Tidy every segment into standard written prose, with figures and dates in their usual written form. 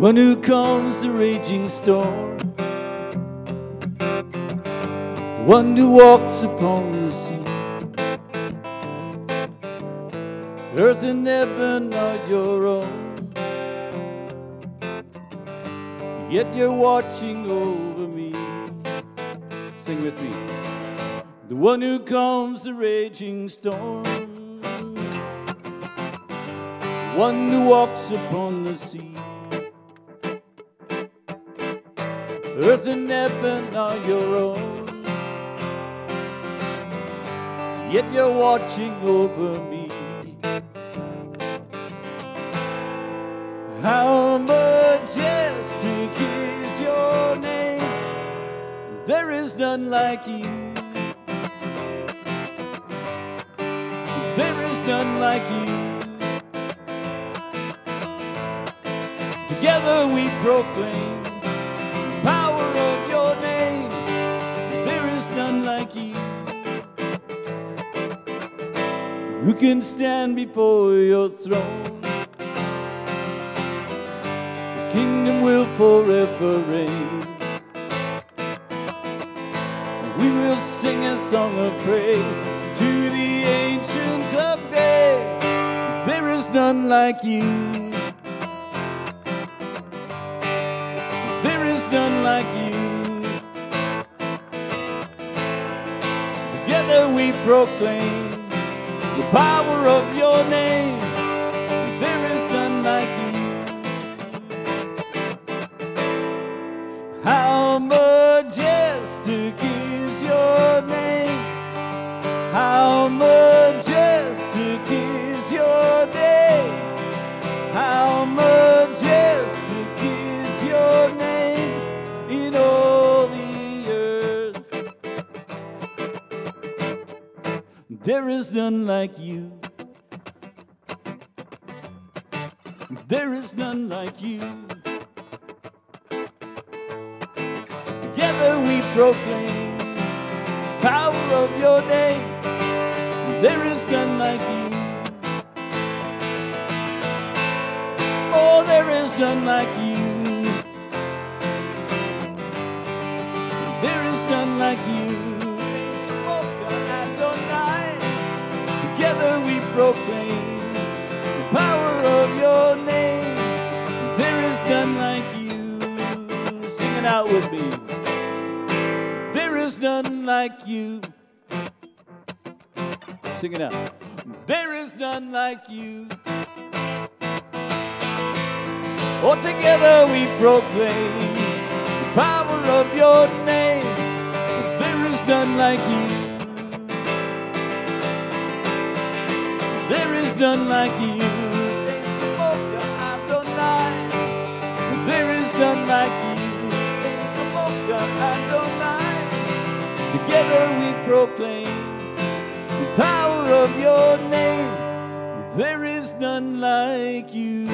one who calms the raging storm, one who walks upon the sea. Earth and heaven are your own, yet you're watching over me. Sing with me. The one who calms the raging storm, one who walks upon the sea. Earth and heaven are your own, yet you're watching over me. How majestic is your name, there is none like you. There is none like you. Together we proclaim the power of your name. There is none like you. Who can stand before your throne? The kingdom will forever reign. We will sing a song of praise to the Ancient of Days. There is none like you. There is none like you. Together we proclaim the power of your name. There is none like you. How majestic is your name. How majestic is your name. How majestic is your name in all the earth. There is none like you. There is none like you. Together we proclaim power of your name. There is none like you. Oh, there is none like you. There is none like you. Together we proclaim the power of your name. There is none like you. Sing it out with me. There is none like you. Sing it out. There is none like you. Oh, together we proclaim the power of your name. There is none like you. There is none like you. There is none like you. Together we proclaim the power of your name. There is none like you.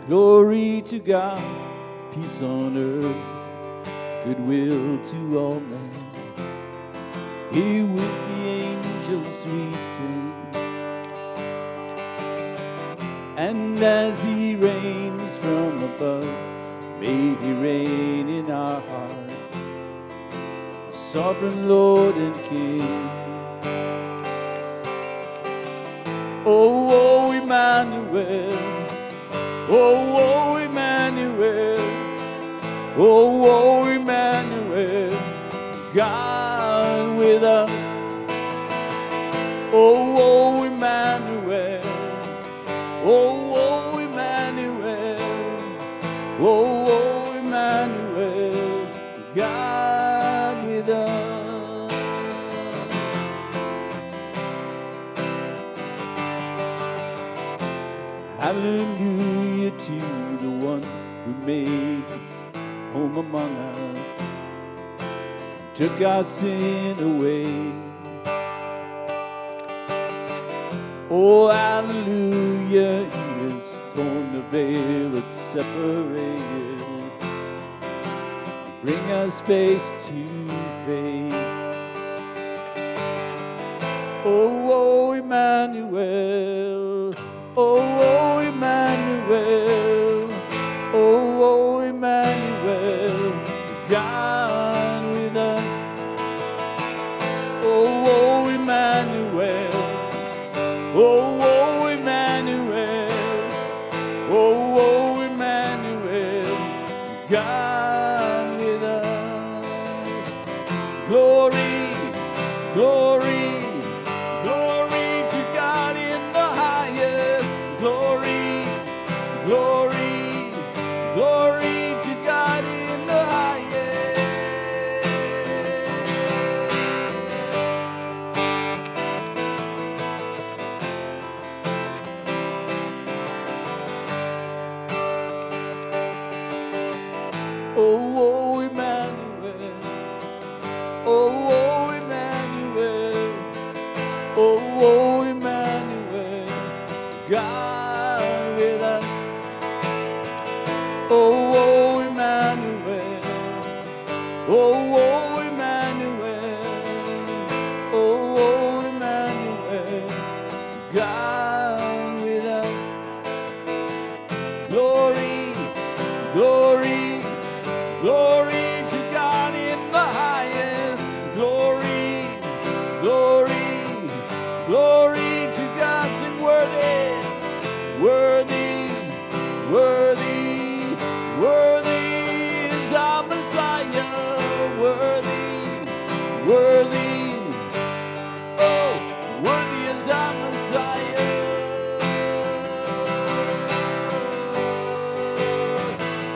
Glory to God, peace on earth, goodwill to all men. Here with the angels we sing, and as he reigns from above, may he reign in our hearts, sovereign Lord and King. Oh, oh, Emmanuel. Oh, oh, Emmanuel. Oh, oh, Emmanuel. God with us. Oh, oh, Emmanuel. Oh, oh, Emmanuel. Oh, oh, Emmanuel. God with us. Hallelujah to the one who made us home among us, took our sin away. Oh, hallelujah, he has torn the veil that separated, bring us face to face. Oh, oh, Emmanuel, oh, Emmanuel, oh, Emmanuel, God with us. Oh, Emmanuel, oh, Emmanuel, oh, Emmanuel, God with us. Glory, glory, glory to God in the highest. Glory, glory, glory to God in the highest. Oh, Emmanuel, oh, Emmanuel, oh, Emmanuel, God with us. Oh, Emmanuel, oh, Emmanuel, oh, Emmanuel, God with us. Glory, glory, glory to God in the highest. Glory, glory, glory to God. Sing worthy, worthy, worthy, worthy is our Messiah. Worthy, worthy, oh, worthy is our Messiah.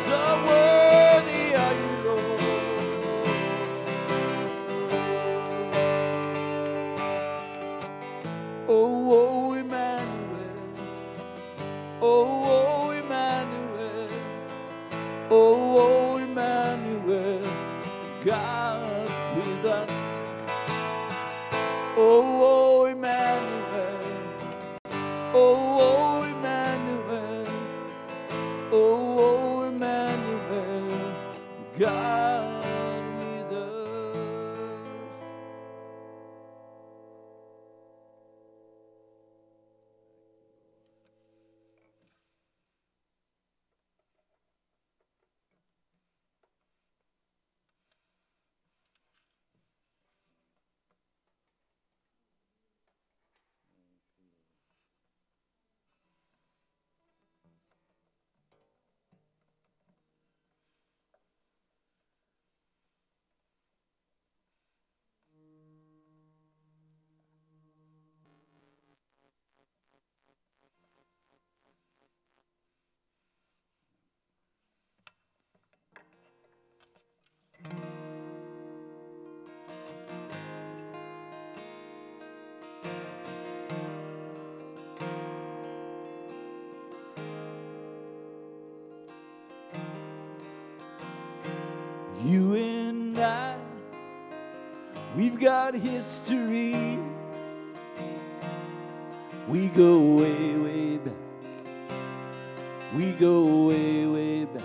So worthy are you, Lord. Oh, Emmanuel, oh, Emmanuel, oh, Emmanuel, God with us. Oh, Emmanuel, oh, Emmanuel, oh, Emmanuel, God with us. You and I, we've got history. We go way, way back. We go way, way back.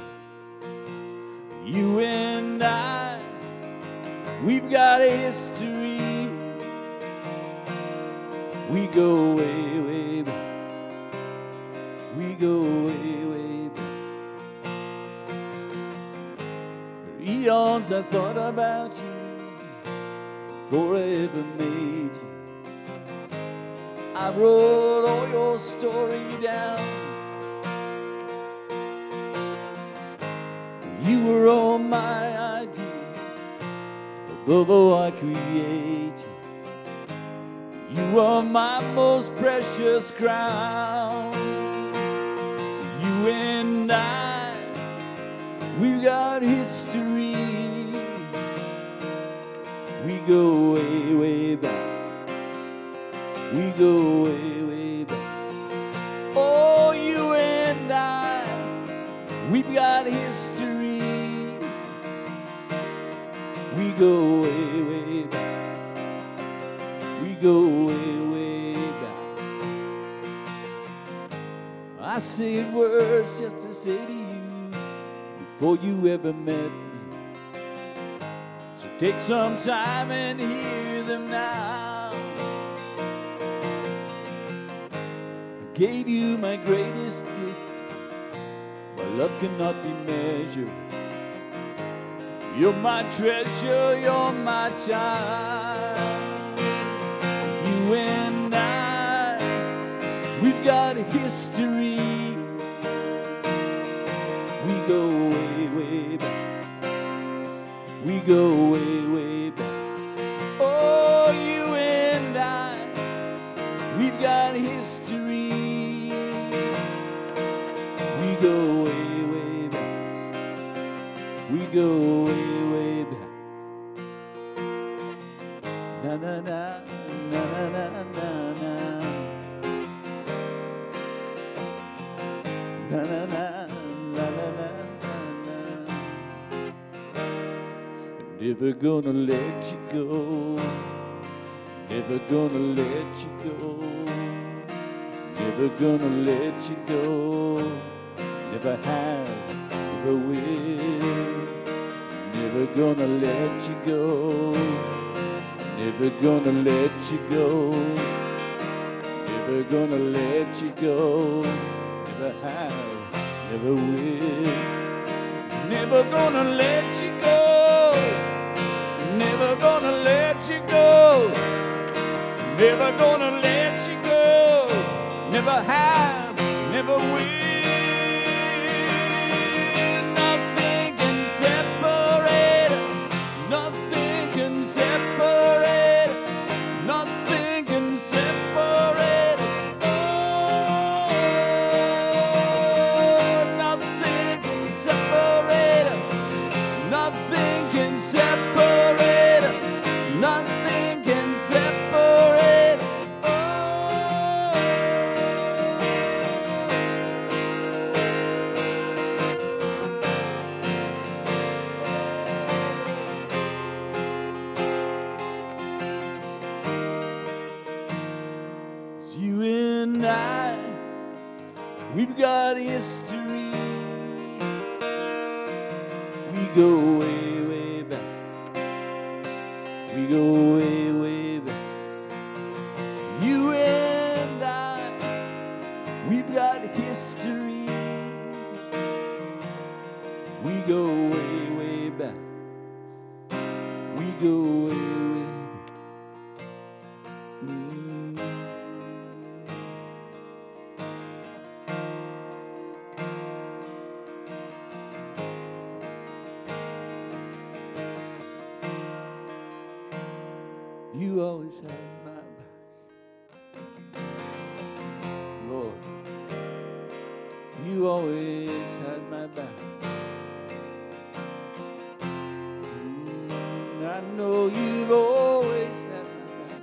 You and I, we've got a history. We go way, way back. We go way, way back. For eons I thought about you, before I ever made you. I wrote all your story down. You were all my idea, above all I created. You are my most precious crown. You and I, we've got history. We go way, way back. We go way, way back. Oh, you and I, we've got history. We go way, way back. We go way, way back. I say words just to say to you before you ever met me. So take some time and hear them now. I gave you my greatest gift. My love cannot be measured. You're my treasure, you're my child. You and I, we've got a history. We go way, way back. We go way, way back. Oh, you and I, we've got a history. We go way, way back. We go way, way back. Na na na na na na na na. Na na na na na na na. Never gonna let you go. Never gonna let you go. Never gonna let you go. Never have, never will. Never gonna let you go. Never gonna let you go. Never gonna let you go. Never have, never will. Never gonna let you go. Never gonna let you go. Never gonna let you go. Never have, never will. Nothing can separate us. Nothing can separate us. Nothing can separate us. Oh, nothing can separate us. Nothing can separate us. Nothing can separate us. You and I, we've got history. We go way, way back. We go way, way back. You and I, we've got history. We go way, way back. We go way, way back. You always had my back, Lord. You always had my back. I know you've always had my back.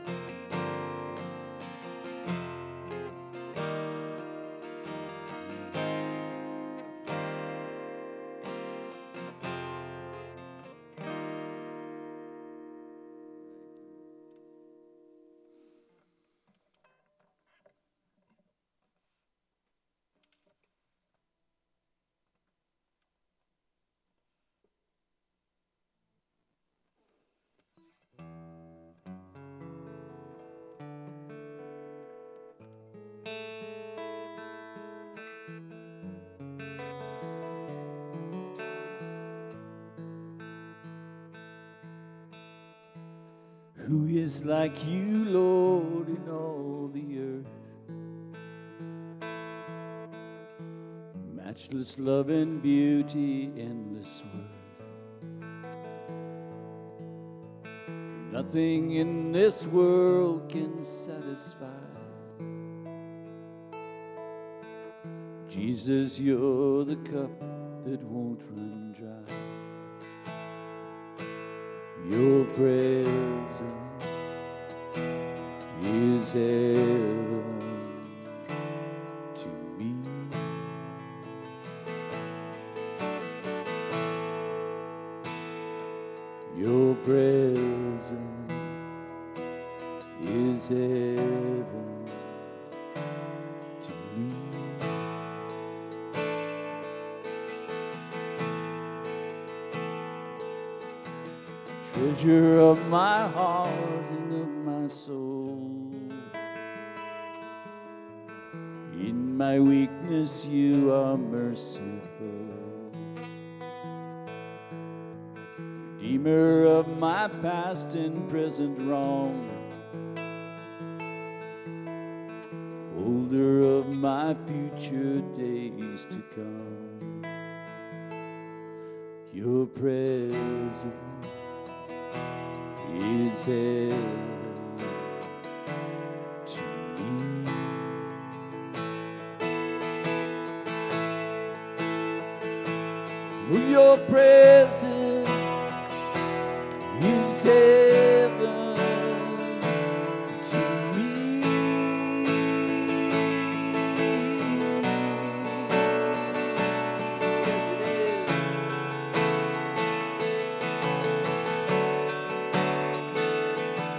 Who is like you, Lord, in all the earth? Matchless love and beauty, endless worth. Nothing in this world can satisfy. Jesus, you're the cup that won't run dry. Your presence is heaven to me. Your presence is heaven to me. treasure of my heart and of my soul. In my weakness you are merciful, Redeemer of my past and present wrong, holder of my future days to come. Your presence is heaven to me. Your presence is heaven to me. Yes, it is.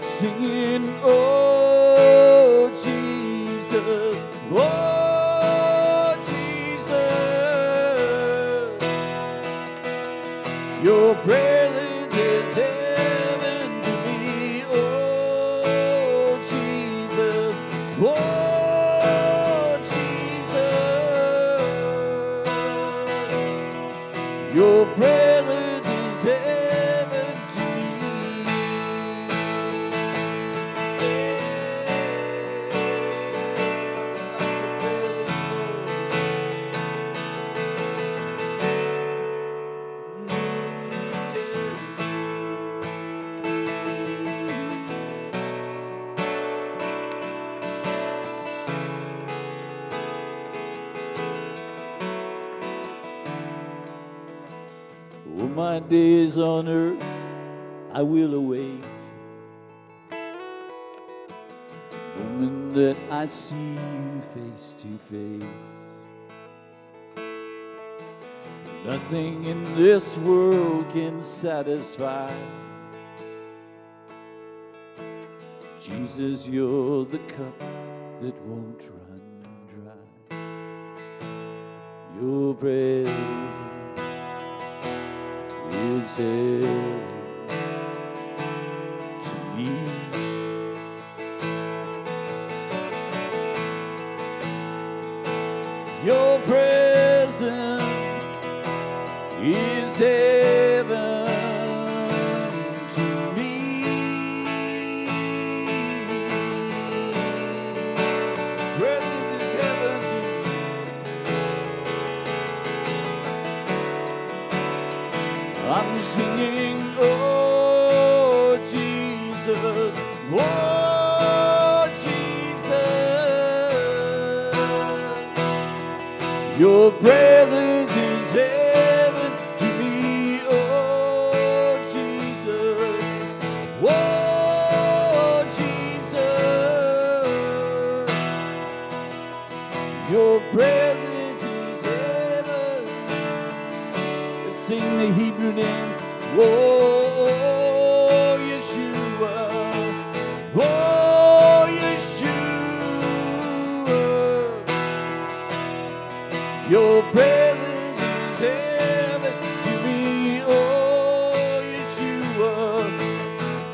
Singing, oh Jesus, oh Jesus, your presence is heaven to me. Oh Jesus, oh Jesus, your presence is heaven to me. All my days on earth I will await the moment that I see you face to face. Nothing in this world can satisfy. Jesus, you're the cup that won't run dry. Your presence is heaven to me. Your presence is heaven to me. Presence is heaven to me. I'm singing, oh Jesus, oh Jesus, your presence is heaven to me. Oh Jesus, oh Jesus, your presence is heaven. Let's sing the Hebrew name. Oh, Yeshua, oh, Yeshua, your presence is heaven to me. Oh, Yeshua,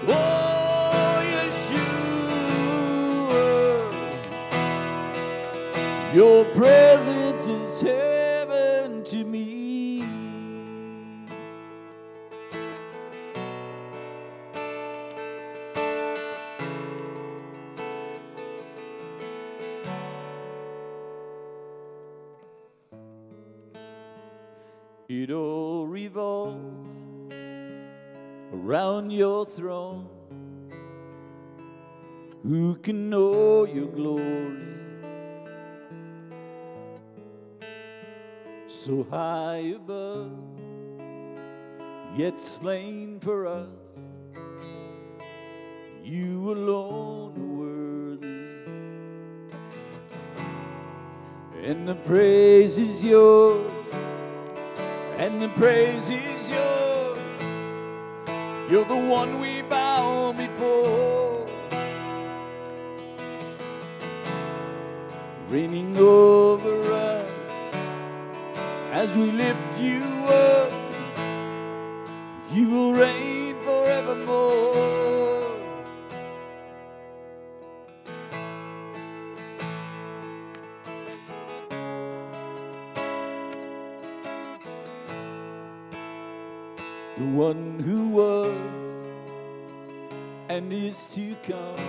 oh, Yeshua, your presence is heaven to me. It all revolves around your throne. Who can know your glory? So high above, yet slain for us. You alone are worthy, and the praise is yours. And the praise is yours. You're the one we bow before, reigning over us as we lift you up. You will reign forevermore. The one who was and is to come,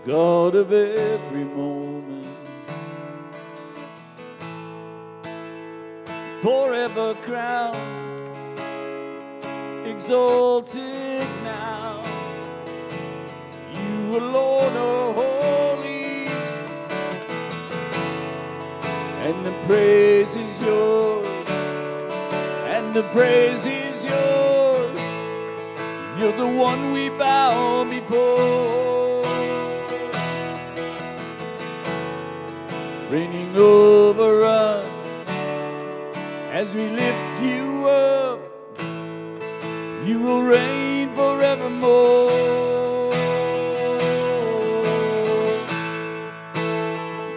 God of every moment, forever crowned, exalted now. You alone are holy, and the praise is yours, and the praise is yours. You're the one we bow before, reigning over us as we lift you up. You will reign forevermore.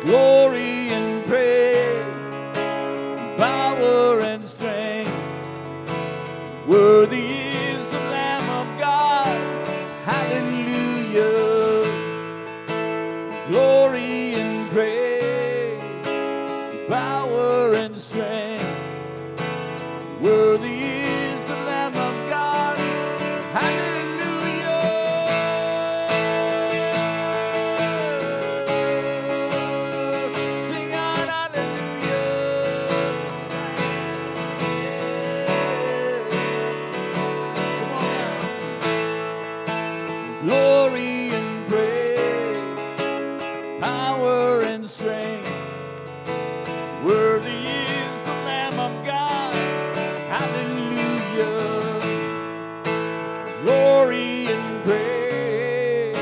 Glory and praise, power and strength, worthy is the Lamb of God. Hallelujah. Glory and praise, power and strength, worthy is the Lamb of God. Hallelujah. Sing out hallelujah. Come on now. Glory and praise, power and strength, worthy is the Lamb of God. Hallelujah. Glory and praise,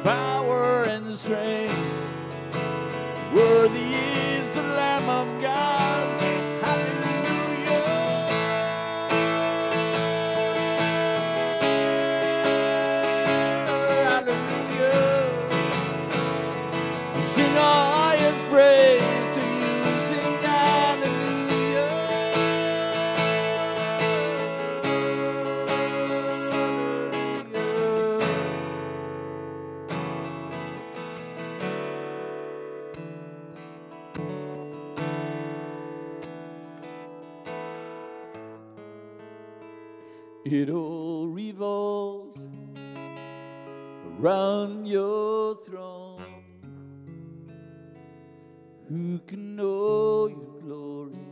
power and strength, worthy is the Lamb of God. Hallelujah. Hallelujah. Sing our highest praise to you. Sing hallelujah. It all revolves around your throne. Who can know your glory?